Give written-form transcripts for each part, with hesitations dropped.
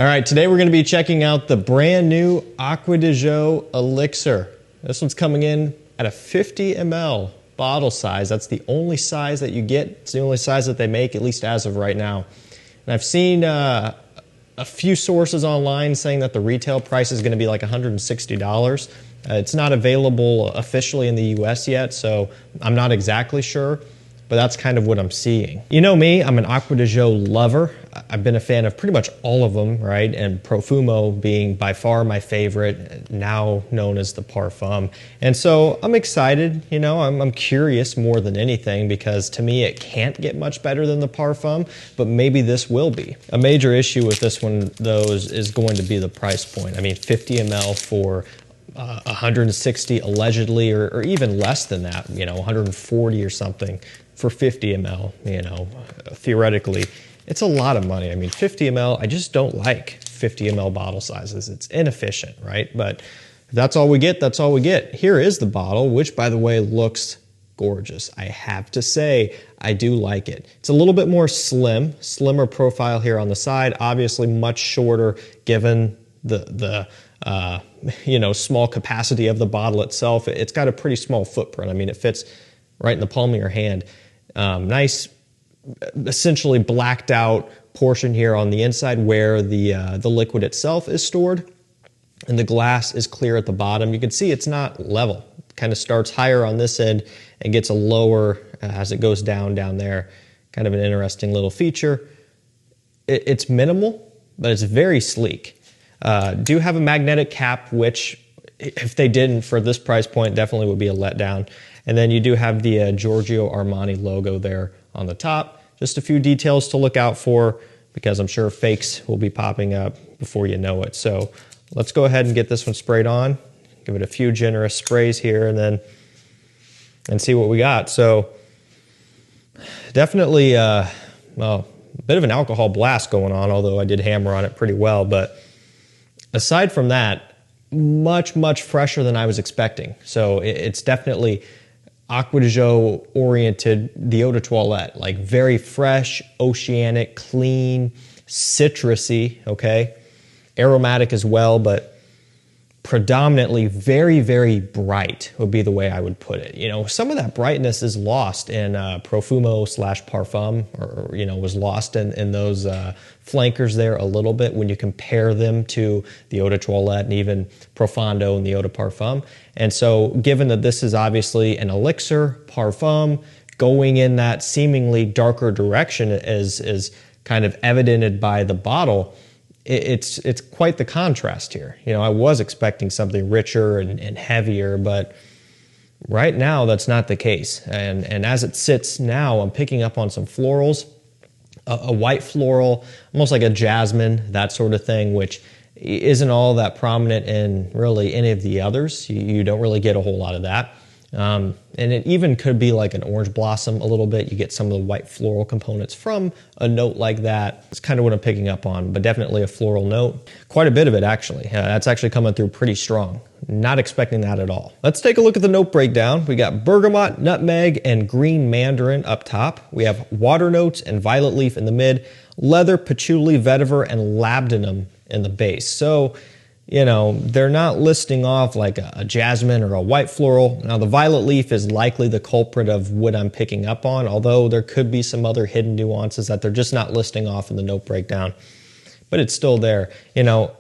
All right, today we're going to be checking out the brand new Acqua di Gio Elixir. This one's coming in at a 50 ml bottle size. That's the only size that you get. It's the only size that they make, at least as of right now. And I've seen a few sources online saying that the retail price is going to be like $160. It's not available officially in the US yet, so I'm not exactly sure, but that's kind of what I'm seeing. You know me, I'm an Acqua di Gio lover. I've been a fan of pretty much all of them, right? And Profumo being by far my favorite, now known as the Parfum. And so I'm excited, you know, I'm curious more than anything, because to me it can't get much better than the Parfum, but maybe this will be. A major issue with this one, though, is going to be the price point. I mean, 50 ml for 160 allegedly, or even less than that, you know, 140 or something for 50 ml, you know, theoretically. It's a lot of money. I mean, 50 ml, I just don't like 50 ml bottle sizes. It's inefficient, right? But if that's all we get, that's all we get. Here is the bottle, which, by the way, looks gorgeous. I have to say, I do like it. It's a little bit more slimmer profile here on the side, obviously much shorter given the you know, small capacity of the bottle itself. It's got a pretty small footprint. I mean, it fits right in the palm of your hand. Nice, essentially blacked out portion here on the inside where the liquid itself is stored, and the glass is clear at the bottom. You can see it's not level. It kind of starts higher on this end and gets a lower as it goes down there. Kind of an interesting little feature. It's minimal, but it's very sleek. Do have a magnetic cap, which if they didn't for this price point definitely would be a letdown. And then you do have the Giorgio Armani logo there on the top. Just a few details to look out for, because I'm sure fakes will be popping up before you know it. So let's go ahead and get this one sprayed on. Give it a few generous sprays here and see what we got. So definitely, well, a bit of an alcohol blast going on, although I did hammer on it pretty well. But aside from that, much fresher than I was expecting. So it's definitely Acqua di Gio oriented, the eau de toilette, like very fresh, oceanic, clean, citrusy, okay? Aromatic as well, but predominantly very bright would be the way I would put it. You know, some of that brightness is lost in Profumo / Parfum, or you know, was lost in those flankers there a little bit when you compare them to the eau de toilette and even Profondo and the eau de parfum. And so given that this is obviously an elixir parfum going in that seemingly darker direction is kind of evidented by the bottle, it's quite the contrast here. You know, I was expecting something richer and heavier, but right now that's not the case. And as it sits now, I'm picking up on some florals, a white floral, almost like a jasmine, that sort of thing, which isn't all that prominent in really any of the others. You don't really get a whole lot of that. And it even could be like an orange blossom a little bit. You get some of the white floral components from a note like that. It's kind of what I'm picking up on, but definitely a floral note. Quite a bit of it, actually. That's actually coming through pretty strong. Not expecting that at all. Let's take a look at the note breakdown. We got bergamot, nutmeg, and green mandarin up top. We have water notes and violet leaf in the mid, leather, patchouli, vetiver, and labdanum in the base. So, you know, they're not listing off like a jasmine or a white floral. Now, the violet leaf is likely the culprit of what I'm picking up on, although there could be some other hidden nuances that they're just not listing off in the note breakdown. But it's still there. You know,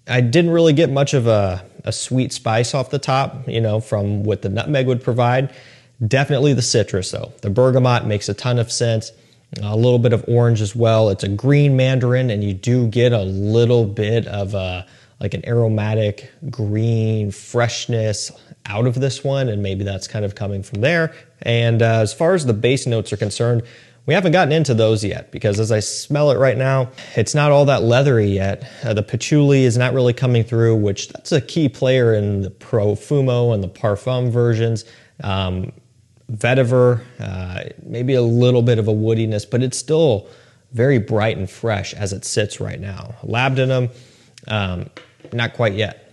I didn't really get much of a sweet spice off the top, you know, from what the nutmeg would provide. Definitely the citrus, though. The bergamot makes a ton of sense. A little bit of orange as well. It's a green mandarin, and you do get a little bit of like an aromatic green freshness out of this one, and maybe that's kind of coming from there. And as far as the base notes are concerned, we haven't gotten into those yet, because as I smell it right now, it's not all that leathery yet. The patchouli is not really coming through, which that's a key player in the Profumo and the Parfum versions. Vetiver, maybe a little bit of a woodiness, but it's still very bright and fresh as it sits right now. Labdanum, not quite yet.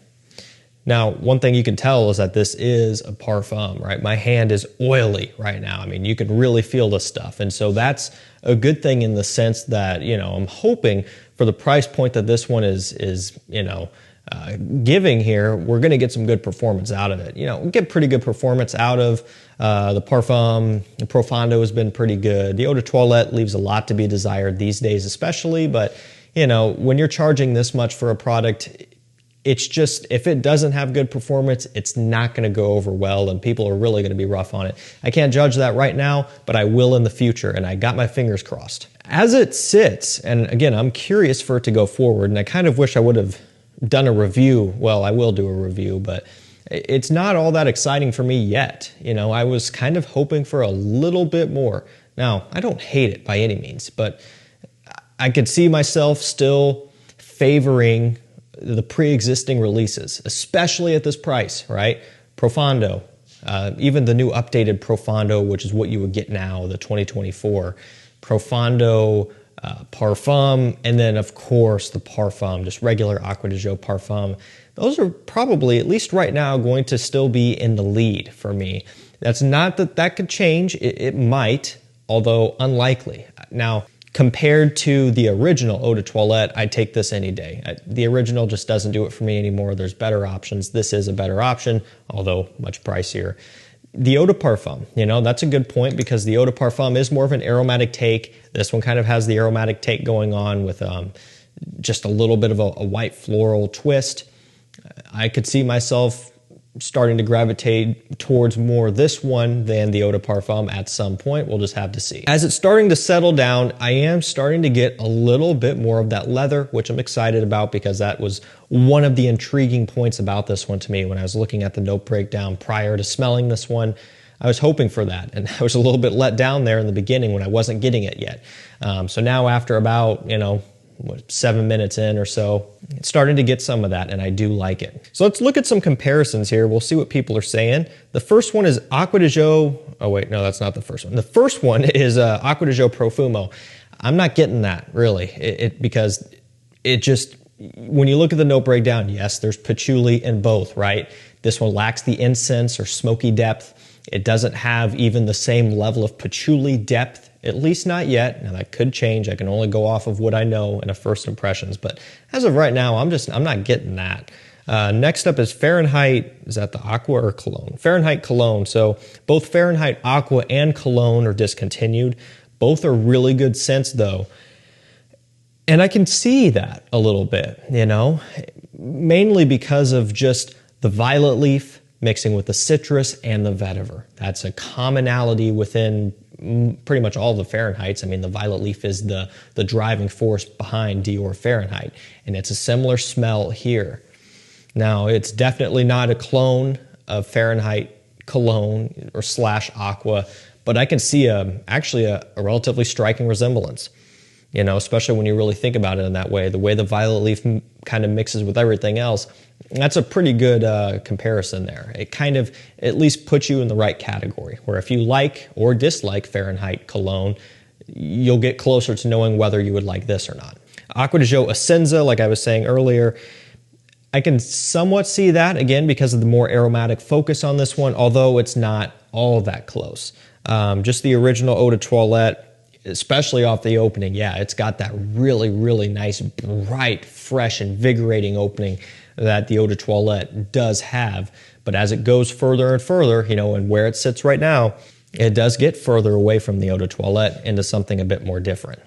Now, one thing you can tell is that this is a parfum, right? My hand is oily right now. I mean, you can really feel the stuff. And so that's a good thing in the sense that, you know, I'm hoping for the price point that this one is giving here, we're going to get some good performance out of it. We get pretty good performance out of the Parfum. The Profondo has been pretty good. The Eau de Toilette leaves a lot to be desired these days, especially. But when you're charging this much for a product, it's just, if it doesn't have good performance, it's not going to go over well, and people are really going to be rough on it. I can't judge that right now, but I will in the future, and I got my fingers crossed. As it sits, and again, I'm curious for it to go forward, and I kind of wish I would have done a review. Well, I will do a review, but it's not all that exciting for me yet. I was kind of hoping for a little bit more. Now, I don't hate it by any means, but I could see myself still favoring the pre-existing releases, especially at this price, right? Profondo, even the new updated Profondo, which is what you would get now, the 2024. Profondo, Parfum, and then of course the Parfum, just regular Acqua di Gio Parfum. Those are probably, at least right now, going to still be in the lead for me. That's not that could change. It might, although unlikely. Now, compared to the original Eau de Toilette, I'd take this any day. The original just doesn't do it for me anymore. There's better options. This is a better option, although much pricier. The Eau de Parfum, that's a good point, because the Eau de Parfum is more of an aromatic take. This one kind of has the aromatic take going on with just a little bit of a white floral twist. I could see myself starting to gravitate towards more this one than the Eau de Parfum at some point. We'll just have to see. As it's starting to settle down, I am starting to get a little bit more of that leather, which I'm excited about, because that was one of the intriguing points about this one to me when I was looking at the note breakdown prior to smelling this one. I was hoping for that, and I was a little bit let down there in the beginning when I wasn't getting it yet. So now after about, 7 minutes in or so, it's starting to get some of that, and I do like it. So let's look at some comparisons here. We'll see what people are saying. The first one is Acqua di Gio. Oh wait, no, that's not the first one. The first one is Acqua di Gio Profumo. I'm not getting that, really, because it just, when you look at the note breakdown, yes, there's patchouli in both, right? This one lacks the incense or smoky depth. It doesn't have even the same level of patchouli depth, at least not yet. Now that could change. I can only go off of what I know in a first impressions, but as of right now, I'm not getting that. Next up is Fahrenheit. Is that the Aqua or Cologne? Fahrenheit Cologne. So both Fahrenheit Aqua and Cologne are discontinued. Both are really good scents though. And I can see that a little bit, mainly because of just the violet leaf mixing with the citrus and the vetiver. That's a commonality within pretty much all the Fahrenheits. I mean, the violet leaf is the driving force behind Dior Fahrenheit, and it's a similar smell here. Now, it's definitely not a clone of Fahrenheit Cologne or / Aqua, but I can see actually a relatively striking resemblance, especially when you really think about it in that way. The way the violet leaf kind of mixes with everything else, that's a pretty good comparison there. It kind of at least puts you in the right category, where if you like or dislike Fahrenheit Cologne, you'll get closer to knowing whether you would like this or not. Acqua di Gio Essenza, like I was saying earlier, I can somewhat see that, again, because of the more aromatic focus on this one, although it's not all that close. Just the original Eau de Toilette, especially off the opening, yeah, it's got that really, really nice, bright, fresh, invigorating opening that the Eau de Toilette does have. But as it goes further and further, and where it sits right now, it does get further away from the Eau de Toilette into something a bit more different.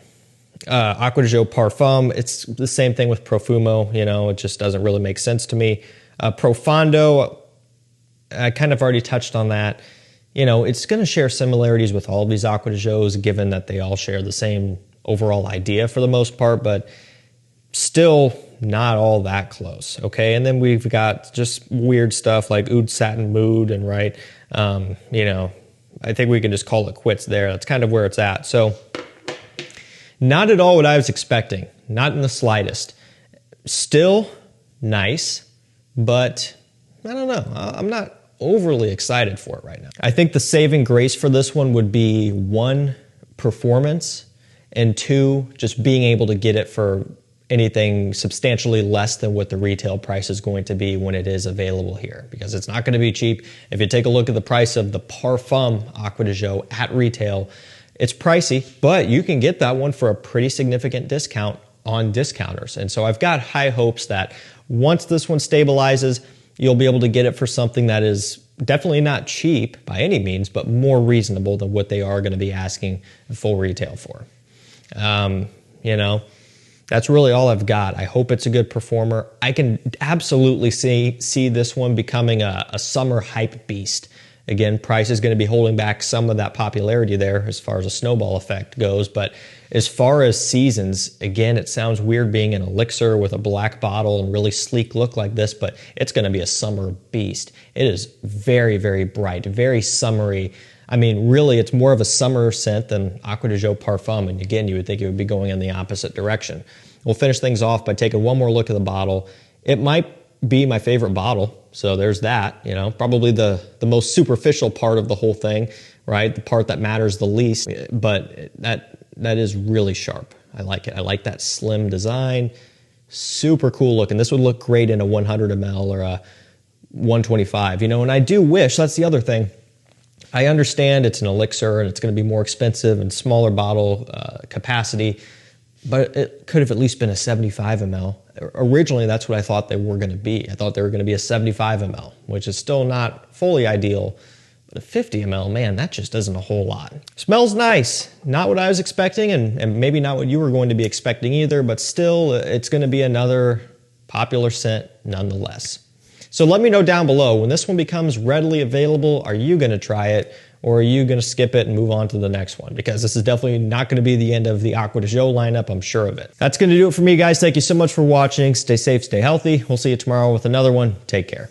Acqua di Gio Parfum, it's the same thing with Profumo, it just doesn't really make sense to me. Profondo, I kind of already touched on that. It's going to share similarities with all of these Acqua di Gios, given that they all share the same overall idea for the most part, but still not all that close, okay? And then we've got just weird stuff like Oud Satin Mood, and I think we can just call it quits there. That's kind of where it's at. So not at all what I was expecting, not in the slightest. Still nice, but I don't know. I'm not overly excited for it right now. I think the saving grace for this one would be 1, performance, and 2, just being able to get it for anything substantially less than what the retail price is going to be when it is available here, because it's not going to be cheap. If you take a look at the price of the Parfum Acqua di Gio at retail, it's pricey, but you can get that one for a pretty significant discount on discounters. And so I've got high hopes that once this one stabilizes, you'll be able to get it for something that is definitely not cheap by any means, but more reasonable than what they are going to be asking full retail for. You know, that's really all I've got. I hope it's a good performer. I can absolutely see this one becoming a summer hype beast. Again, price is going to be holding back some of that popularity there as far as a snowball effect goes. But as far as seasons, again, it sounds weird being an elixir with a black bottle and really sleek look like this, but it's going to be a summer beast. It is very, very bright, very summery. I mean, really, it's more of a summer scent than Acqua di Gio Parfum. And again, you would think it would be going in the opposite direction. We'll finish things off by taking one more look at the bottle. It might be my favorite bottle. So there's that, you know, probably the most superficial part of the whole thing, right? The part that matters the least, but that is really sharp. I like it. I like that slim design. Super cool looking. This would look great in a 100 ml or a 125, you know, and I do wish, that's the other thing. I understand it's an elixir and it's going to be more expensive and smaller bottle capacity, but it could have at least been a 75 ml. Originally, that's what I thought they were going to be. I thought they were going to be a 75 ml, which is still not fully ideal. But a 50 ml, man, that just isn't a whole lot. Smells nice. Not what I was expecting, and maybe not what you were going to be expecting either, but still, it's going to be another popular scent nonetheless. So let me know down below, when this one becomes readily available, are you going to try it? Or are you going to skip it and move on to the next one? Because this is definitely not going to be the end of the Acqua di Gio lineup, I'm sure of it. That's going to do it for me, guys. Thank you so much for watching. Stay safe, stay healthy. We'll see you tomorrow with another one. Take care.